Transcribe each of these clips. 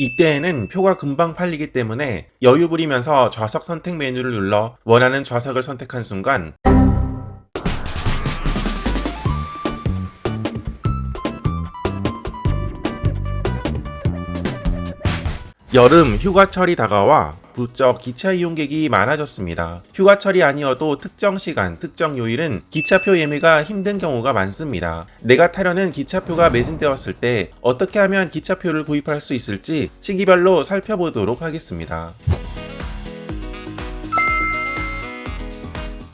이때에는 표가 금방 팔리기 때문에 여유 부리면서 좌석 선택 메뉴를 눌러 원하는 좌석을 선택한 순간 여름 휴가철이 다가와 부쩍 기차 이용객이 많아졌습니다. 휴가철이 아니어도 특정 시간, 특정 요일은 기차표 예매가 힘든 경우가 많습니다. 내가 타려는 기차표가 매진되었을 때 어떻게 하면 기차표를 구입할 수 있을지 시기별로 살펴보도록 하겠습니다.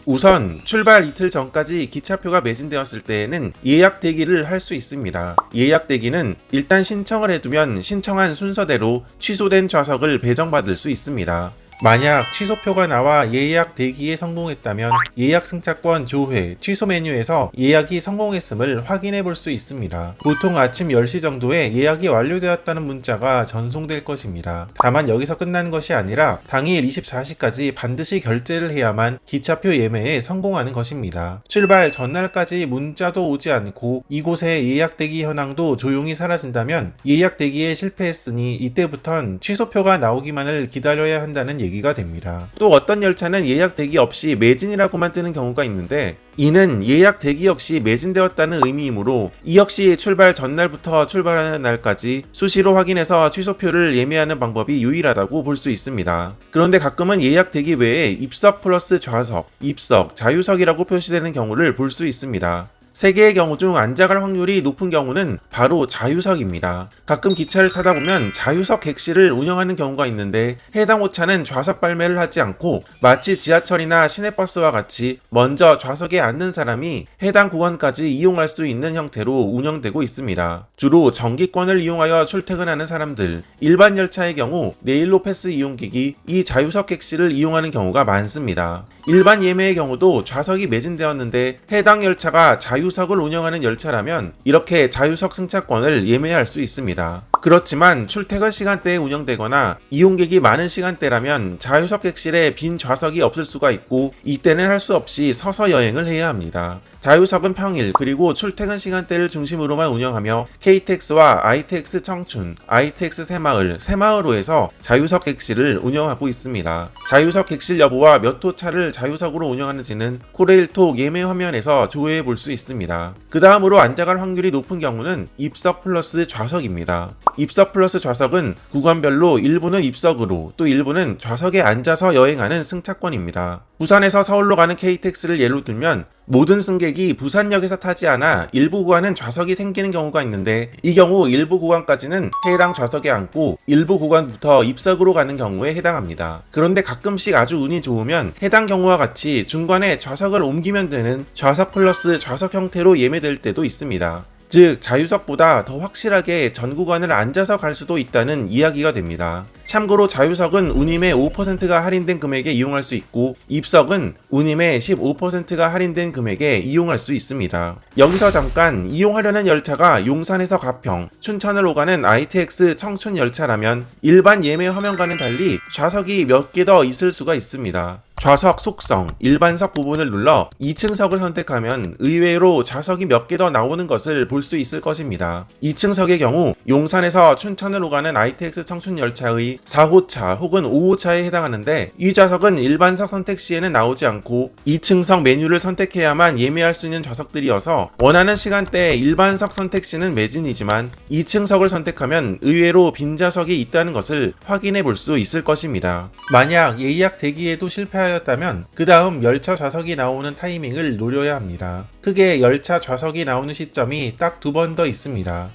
우선 출발 이틀 전까지 기차표가 매진되었을 때에는 예약 대기를 할 수 있습니다. 예약 대기는 일단 신청을 해두면 신청한 순서대로 취소된 좌석을 배정받을 수 있습니다. 만약 취소표가 나와 예약 대기에 성공했다면 예약 승차권 조회, 취소 메뉴에서 예약이 성공했음을 확인해 볼 수 있습니다. 보통 아침 10시 정도에 예약이 완료되었다는 문자가 전송될 것입니다. 다만 여기서 끝나는 것이 아니라 당일 24시까지 반드시 결제를 해야만 기차표 예매에 성공하는 것입니다. 출발 전날까지 문자도 오지 않고 이곳의 예약 대기 현황도 조용히 사라진다면 예약 대기에 실패했으니 이때부턴 취소표가 나오기만을 기다려야 한다는 얘기가 됩니다. 또 어떤 열차는 예약 대기 없이 매진이라고만 뜨는 경우가 있는데 이는 예약 대기 역시 매진되었다는 의미이므로 이 역시 출발 전날부터 출발하는 날까지 수시로 확인해서 취소표를 예매하는 방법이 유일하다고 볼 수 있습니다. 그런데 가끔은 예약 대기 외에 입석 플러스 좌석, 입석, 자유석이라고 표시되는 경우를 볼 수 있습니다. 3개의 경우 중 앉아갈 확률이 높은 경우는 바로 자유석입니다. 가끔 기차를 타다 보면 자유석 객실을 운영하는 경우가 있는데 해당 호차는 좌석 발매를 하지 않고 마치 지하철이나 시내버스와 같이 먼저 좌석에 앉는 사람이 해당 구간까지 이용할 수 있는 형태로 운영되고 있습니다. 주로 정기권을 이용하여 출퇴근하는 사람들, 일반 열차의 경우 내일로 패스 이용객이 이 자유석 객실을 이용하는 경우가 많습니다. 일반 예매의 경우도 좌석이 매진되었는데 해당 열차가 자유석을 운영하는 열차라면 이렇게 자유석 승차권을 예매할 수 있습니다. 그렇지만 출퇴근 시간대에 운영되거나 이용객이 많은 시간대라면 자유석 객실에 빈 좌석이 없을 수가 있고 이때는 할 수 없이 서서 여행을 해야 합니다. 자유석은 평일 그리고 출퇴근 시간대를 중심으로만 운영하며 KTX와 ITX 청춘, ITX 새마을, 새마을호에서 자유석 객실을 운영하고 있습니다. 자유석 객실 여부와 몇 호차를 자유석으로 운영하는지는 코레일톡 예매 화면에서 조회해 볼 수 있습니다. 그 다음으로 앉아갈 확률이 높은 경우는 입석 플러스 좌석입니다. 입석 플러스 좌석은 구간별로 일부는 입석으로 또 일부는 좌석에 앉아서 여행하는 승차권입니다. 부산에서 서울로 가는 KTX를 예로 들면 모든 승객이 부산역에서 타지 않아 일부 구간은 좌석이 생기는 경우가 있는데 이 경우 일부 구간까지는 해당 좌석에 앉고 일부 구간부터 입석으로 가는 경우에 해당합니다. 그런데 가끔씩 아주 운이 좋으면 해당 경우와 같이 중간에 좌석을 옮기면 되는 좌석 플러스 좌석 형태로 예매될 때도 있습니다. 즉 자유석보다 더 확실하게 전 구간을 앉아서 갈 수도 있다는 이야기가 됩니다. 참고로 자유석은 운임의 5%가 할인된 금액에 이용할 수 있고 입석은 운임의 15%가 할인된 금액에 이용할 수 있습니다. 여기서 잠깐 이용하려는 열차가 용산에서 가평, 춘천을 오가는 ITX 청춘 열차라면 일반 예매 화면과는 달리 좌석이 몇 개 더 있을 수가 있습니다. 좌석 속성, 일반석 부분을 눌러 2층석을 선택하면 의외로 좌석이 몇 개 더 나오는 것을 볼 수 있을 것입니다. 2층석의 경우 용산에서 춘천을 오가는 ITX 청춘 열차의 4호차 혹은 5호차에 해당하는데 이 좌석은 일반석 선택 시에는 나오지 않고 2층석 메뉴를 선택해야만 예매할 수 있는 좌석들이어서 원하는 시간대에 일반석 선택 시는 매진이지만 2층석을 선택하면 의외로 빈 좌석이 있다는 것을 확인해 볼 수 있을 것입니다. 만약 예약 대기에도 실패하였다면 그 다음 열차 좌석이 나오는 타이밍을 노려야 합니다. 크게 열차 좌석이 나오는 시점이 딱 2번 더 있습니다.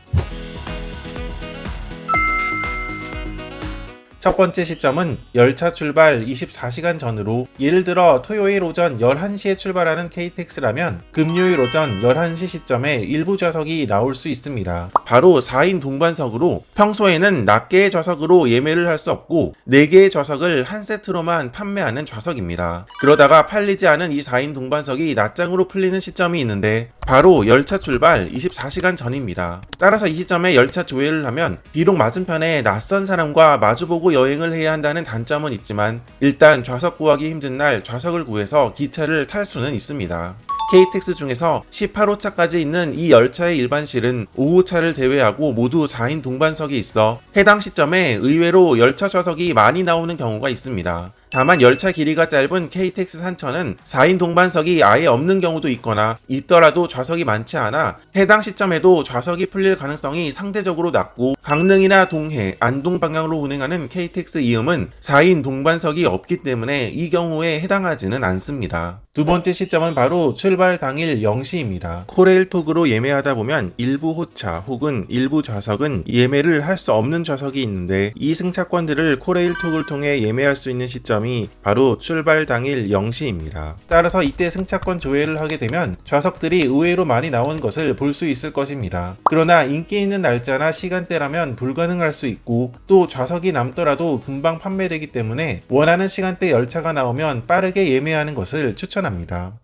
첫 번째 시점은 열차 출발 24시간 전으로 예를 들어 토요일 오전 11시에 출발하는 KTX라면 금요일 오전 11시 시점에 일부 좌석이 나올 수 있습니다. 바로 4인 동반석으로 평소에는 낱개의 좌석으로 예매를 할 수 없고 4개의 좌석을 한 세트로만 판매하는 좌석입니다. 그러다가 팔리지 않은 이 4인 동반석이 낱장으로 풀리는 시점이 있는데 바로 열차 출발 24시간 전입니다. 따라서 이 시점에 열차 조회를 하면 비록 맞은편에 낯선 사람과 마주보고 여행을 해야 한다는 단점은 있지만 일단 좌석 구하기 힘든 날 좌석을 구해서 기차를 탈 수는 있습니다. KTX 중에서 18호차까지 있는 이 열차의 일반실은 5호차를 제외하고 모두 4인 동반석이 있어 해당 시점에 의외로 열차 좌석이 많이 나오는 경우가 있습니다. 다만 열차 길이가 짧은 KTX 산천은 4인 동반석이 아예 없는 경우도 있거나 있더라도 좌석이 많지 않아 해당 시점에도 좌석이 풀릴 가능성이 상대적으로 낮고 강릉이나 동해, 안동 방향으로 운행하는 KTX 이음은 4인 동반석이 없기 때문에 이 경우에 해당하지는 않습니다. 두 번째 시점은 바로 출발 당일 0시입니다. 코레일톡으로 예매하다 보면 일부 호차 혹은 일부 좌석은 예매를 할 수 없는 좌석이 있는데 이 승차권들을 코레일톡을 통해 예매할 수 있는 시점이 바로 출발 당일 0시입니다. 따라서 이때 승차권 조회를 하게 되면 좌석들이 의외로 많이 나온 것을 볼 수 있을 것입니다. 그러나 인기 있는 날짜나 시간대라면 불가능할 수 있고 또 좌석이 남더라도 금방 판매되기 때문에 원하는 시간대 열차가 나오면 빠르게 예매하는 것을 추천합니다.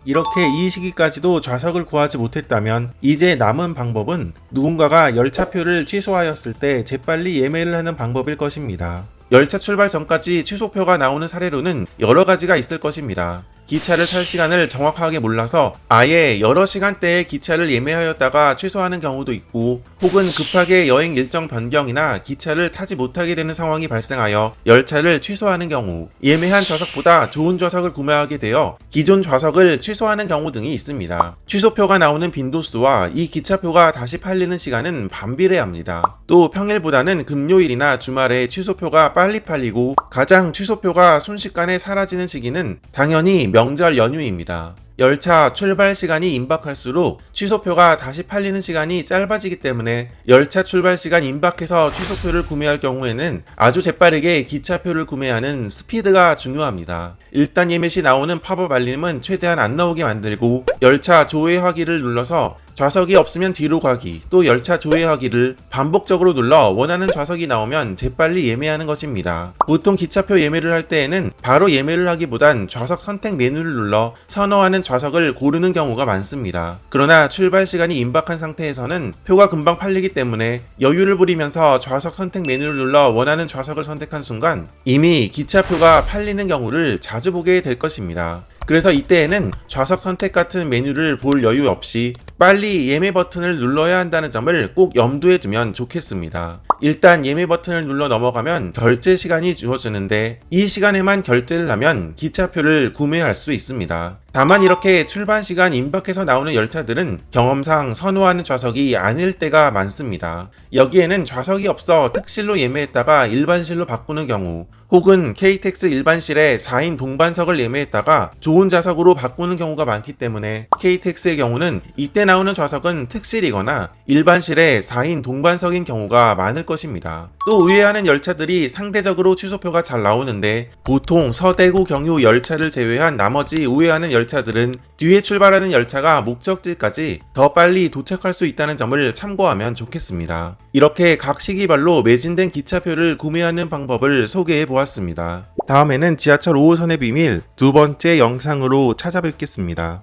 이렇게 이 시기까지도 좌석을 구하지 못했다면 이제 남은 방법은 누군가가 열차표를 취소하였을 때 재빨리 예매를 하는 방법일 것입니다. 열차 출발 전까지 취소표가 나오는 사례로는 여러 가지가 있을 것입니다. 기차를 탈 시간을 정확하게 몰라서 아예 여러 시간대에 기차를 예매하였다가 취소하는 경우도 있고 혹은 급하게 여행 일정 변경이나 기차를 타지 못하게 되는 상황이 발생하여 열차를 취소하는 경우 예매한 좌석보다 좋은 좌석을 구매하게 되어 기존 좌석을 취소하는 경우 등이 있습니다. 취소표가 나오는 빈도수와 이 기차표가 다시 팔리는 시간은 반비례합니다. 또 평일보다는 금요일이나 주말에 취소표가 빨리 팔리고 가장 취소표가 순식간에 사라지는 시기는 당연히 명절 연휴입니다. 열차 출발 시간이 임박할수록 취소표가 다시 팔리는 시간이 짧아지기 때문에 열차 출발 시간 임박해서 취소표를 구매할 경우에는 아주 재빠르게 기차표를 구매하는 스피드가 중요합니다. 일단 예매 시 나오는 팝업 알림은 최대한 안 나오게 만들고 열차 조회하기를 눌러서 좌석이 없으면 뒤로 가기, 또 열차 조회하기를 반복적으로 눌러 원하는 좌석이 나오면 재빨리 예매하는 것입니다. 보통 기차표 예매를 할 때에는 바로 예매를 하기보단 좌석 선택 메뉴를 눌러 선호하는 좌석을 고르는 경우가 많습니다. 그러나 출발 시간이 임박한 상태에서는 표가 금방 팔리기 때문에 여유를 부리면서 좌석 선택 메뉴를 눌러 원하는 좌석을 선택한 순간 이미 기차표가 팔리는 경우를 자주 보게 될 것입니다. 그래서 이때에는 좌석 선택 같은 메뉴를 볼 여유 없이 빨리 예매 버튼을 눌러야 한다는 점을 꼭 염두에 두면 좋겠습니다. 일단 예매 버튼을 눌러 넘어가면 결제 시간이 주어지는데 이 시간에만 결제를 하면 기차표를 구매할 수 있습니다. 다만 이렇게 출발 시간 임박해서 나오는 열차들은 경험상 선호하는 좌석이 아닐 때가 많습니다. 여기에는 좌석이 없어 특실로 예매했다가 일반실로 바꾸는 경우 혹은 KTX 일반실에 4인 동반석을 예매했다가 좋은 좌석으로 바꾸는 경우가 많기 때문에 KTX의 경우는 이때 나오는 좌석은 특실이거나 일반실에 4인 동반석인 경우가 많을 것입니다. 또 우회하는 열차들이 상대적으로 취소표가 잘 나오는데 보통 서대구 경유 열차를 제외한 나머지 우회하는 열차들은 뒤에 출발하는 열차가 목적지까지 더 빨리 도착할 수 있다는 점을 참고하면 좋겠습니다. 이렇게 각 시기별로 매진된 기차표를 구매하는 방법을 소개해 보았습니다. 다음에는 지하철 5호선의 비밀 두 번째 영상으로 찾아뵙겠습니다.